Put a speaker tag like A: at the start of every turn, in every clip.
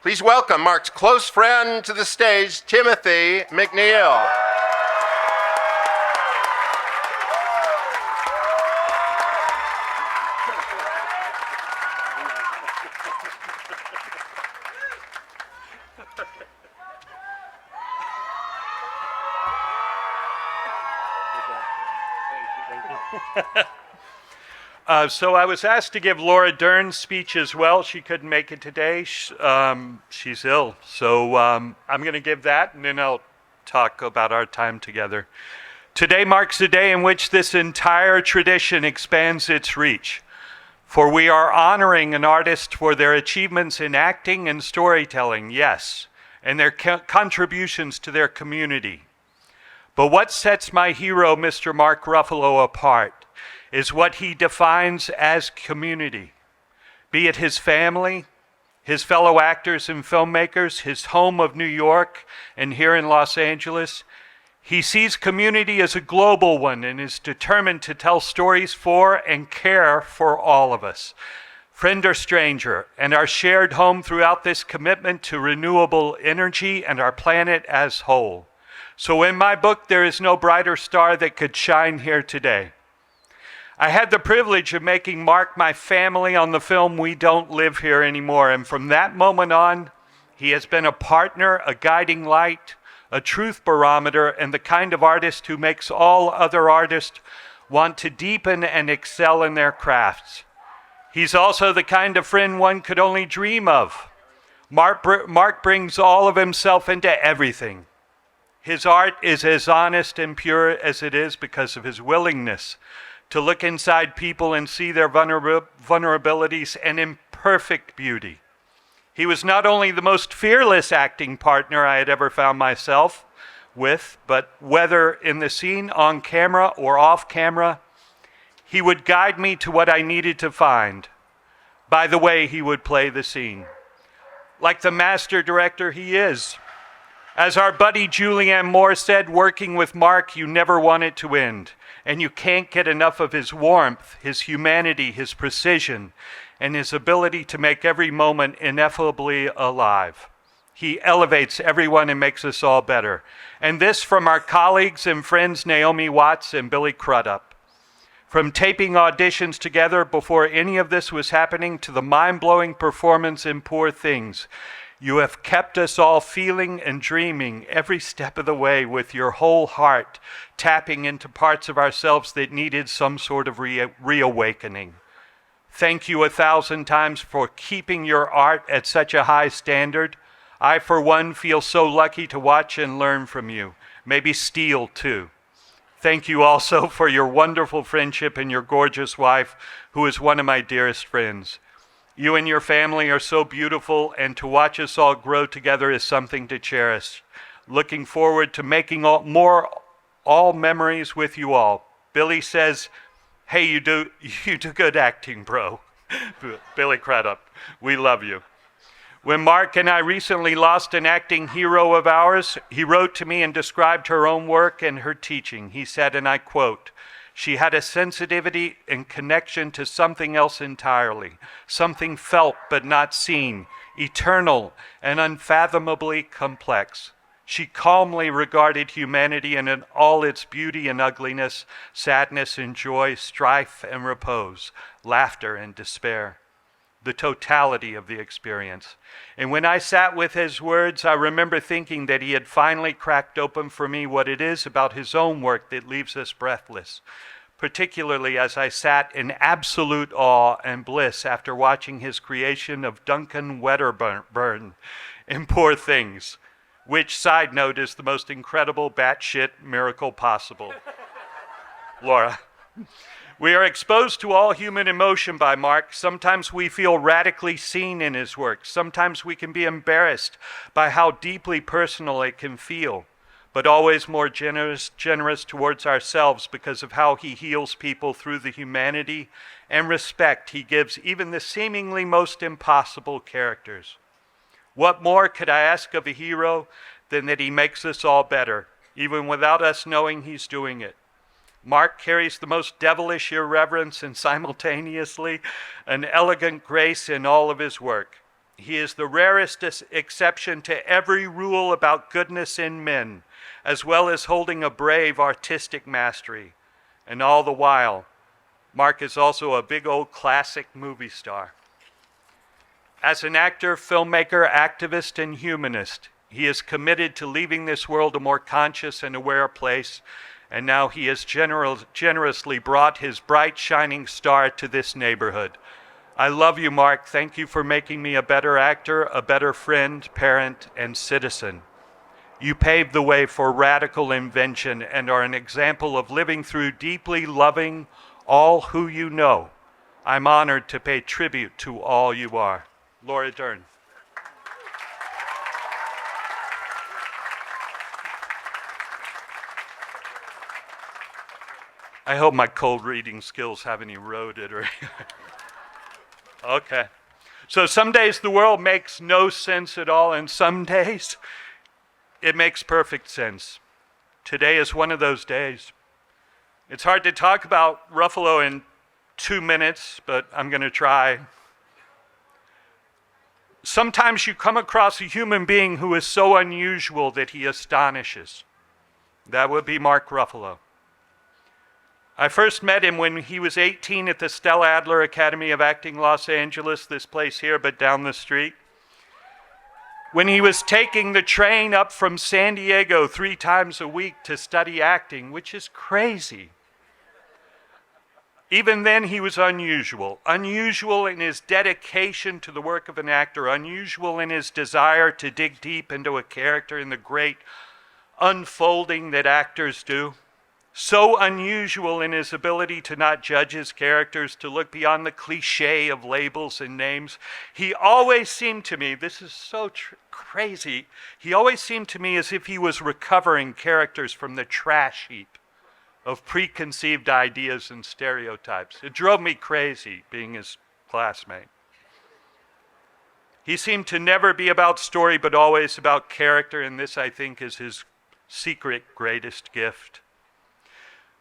A: Please welcome Mark's close friend to the stage, Timothy McNeal.
B: So I was asked to give Laura Dern's speech as well. She couldn't make it today. She's ill. So I'm going to give that, and then I'll talk about our time together. Today marks a day in which this entire tradition expands its reach. For we are honoring an artist for their achievements in acting and storytelling, yes, and their contributions to their community. But what sets my hero, Mr. Mark Ruffalo, apart is what he defines as community, be it his family, his fellow actors and filmmakers, his home of New York, and here in Los Angeles. He sees community as a global one and is determined to tell stories for and care for all of us, friend or stranger, and our shared home throughout this commitment to renewable energy and our planet as whole. So in my book, there is no brighter star that could shine here today. I had the privilege of making Mark my family on the film We Don't Live Here Anymore, and from that moment on, he has been a partner, a guiding light, a truth barometer, and the kind of artist who makes all other artists want to deepen and excel in their crafts. He's also the kind of friend one could only dream of. Mark brings all of himself into everything. His art is as honest and pure as it is because of his willingness to look inside people and see their vulnerabilities and imperfect beauty. He was not only the most fearless acting partner I had ever found myself with, but whether in the scene, on camera, or off camera, he would guide me to what I needed to find by the way he would play the scene. Like the master director he is. As our buddy Julianne Moore said, working with Mark, you never want it to end. And you can't get enough of his warmth, his humanity, his precision, and his ability to make every moment ineffably alive. He elevates everyone and makes us all better. And this from our colleagues and friends Naomi Watts and Billy Crudup. From taping auditions together before any of this was happening to the mind-blowing performance in Poor Things, you have kept us all feeling and dreaming every step of the way with your whole heart, tapping into parts of ourselves that needed some sort of reawakening. Thank you 1,000 times for keeping your art at such a high standard. I, for one, feel so lucky to watch and learn from you. Maybe steal, too. Thank you also for your wonderful friendship and your gorgeous wife, who is one of my dearest friends. You and your family are so beautiful, and to watch us all grow together is something to cherish. Looking forward to making all memories with you all. Billy says, hey, you do good acting, bro. Billy Crudup, we love you. When Mark and I recently lost an acting hero of ours, he wrote to me and described her own work and her teaching. He said, and I quote, she had a sensitivity and connection to something else entirely, something felt but not seen, eternal and unfathomably complex. She calmly regarded humanity in all its beauty and ugliness, sadness and joy, strife and repose, laughter and despair, the totality of the experience. And when I sat with his words, I remember thinking that he had finally cracked open for me what it is about his own work that leaves us breathless, particularly as I sat in absolute awe and bliss after watching his creation of Duncan Wedderburn in Poor Things, which, side note, is the most incredible batshit miracle possible. Laura. We are exposed to all human emotion by Mark. Sometimes we feel radically seen in his work. Sometimes we can be embarrassed by how deeply personal it can feel, but always more generous towards ourselves because of how he heals people through the humanity and respect he gives even the seemingly most impossible characters. What more could I ask of a hero than that he makes us all better, even without us knowing he's doing it? Mark carries the most devilish irreverence and simultaneously an elegant grace in all of his work. He is the rarest exception to every rule about goodness in men, as well as holding a brave artistic mastery. And all the while, Mark is also a big old classic movie star. As an actor, filmmaker, activist, and humanist, he is committed to leaving this world a more conscious and aware place, and now he has generously brought his bright, shining star to this neighborhood. I love you, Mark. Thank you for making me a better actor, a better friend, parent, and citizen. You paved the way for radical invention and are an example of living through deeply loving all who you know. I'm honored to pay tribute to all you are. Laura Dern. I hope my cold reading skills haven't eroded or Okay. So some days the world makes no sense at all, and some days it makes perfect sense. Today is one of those days. It's hard to talk about Ruffalo in 2 minutes, but I'm going to try. Sometimes you come across a human being who is so unusual that he astonishes. That would be Mark Ruffalo. I first met him when he was 18 at the Stella Adler Academy of Acting, Los Angeles, this place here, but down the street. When he was taking the train up from San Diego 3 times a week to study acting, which is crazy. Even then, he was unusual. Unusual in his dedication to the work of an actor. Unusual in his desire to dig deep into a character in the great unfolding that actors do. So unusual in his ability to not judge his characters, to look beyond the cliche of labels and names. He always seemed to me, this is so crazy, he always seemed to me as if he was recovering characters from the trash heap of preconceived ideas and stereotypes. It drove me crazy being his classmate. He seemed to never be about story, but always about character, and this, I think, is his secret greatest gift.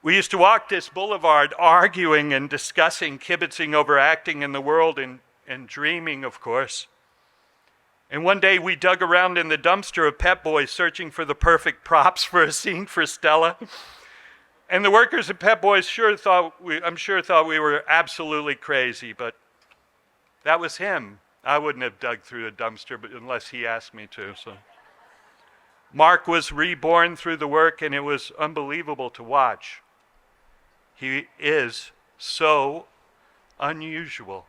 B: We used to walk this boulevard arguing and discussing, kibitzing over acting in the world and dreaming, of course. And one day we dug around in the dumpster of Pep Boys searching for the perfect props for a scene for Stella. And the workers at Pep Boys I'm sure thought we were absolutely crazy, but that was him. I wouldn't have dug through the dumpster unless he asked me to. So Mark was reborn through the work, and it was unbelievable to watch. He is so unusual.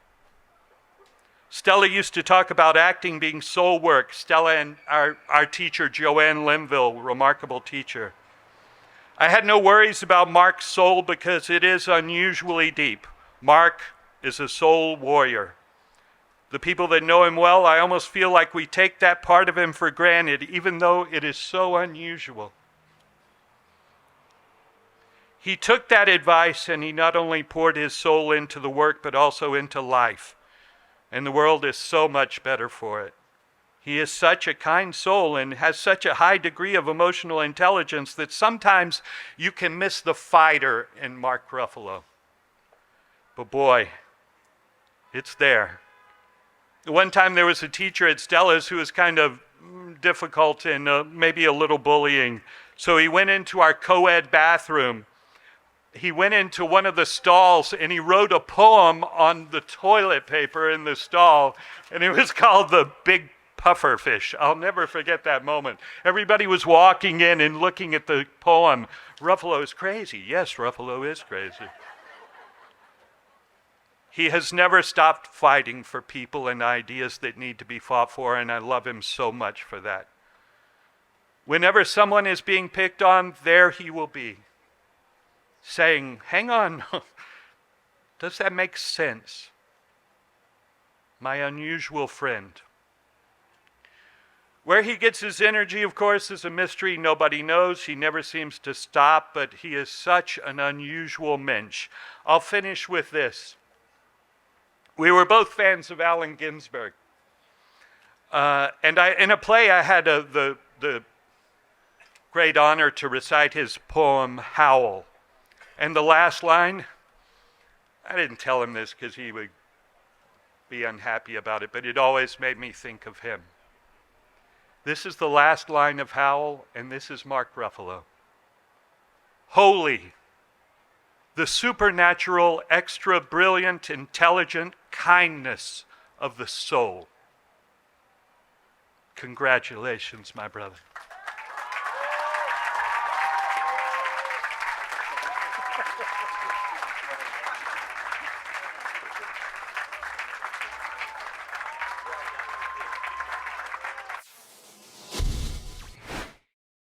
B: Stella used to talk about acting being soul work. Stella and our teacher, Joanne Linville, remarkable teacher. I had no worries about Mark's soul because it is unusually deep. Mark is a soul warrior. The people that know him well, I almost feel like we take that part of him for granted, even though it is so unusual. He took that advice and he not only poured his soul into the work, but also into life. And the world is so much better for it. He is such a kind soul and has such a high degree of emotional intelligence that sometimes you can miss the fighter in Mark Ruffalo. But boy, it's there. One time there was a teacher at Stella's who was kind of difficult and maybe a little bullying. So he went into our co-ed bathroom. He went into one of the stalls and he wrote a poem on the toilet paper in the stall, and it was called The Big Puffer Fish. I'll never forget that moment. Everybody was walking in and looking at the poem. Ruffalo is crazy. Yes, Ruffalo is crazy. He has never stopped fighting for people and ideas that need to be fought for, and I love him so much for that. Whenever someone is being picked on, there he will be, saying, hang on, does that make sense? My unusual friend. Where he gets his energy, of course, is a mystery nobody knows. He never seems to stop, but he is such an unusual mensch. I'll finish with this. We were both fans of Allen Ginsberg. And in a play, I had the great honor to recite his poem, Howl. And the last line, I didn't tell him this because he would be unhappy about it, but it always made me think of him. This is the last line of Howl, and this is Mark Ruffalo. Holy, the supernatural, extra brilliant, intelligent kindness of the soul. Congratulations, my brother.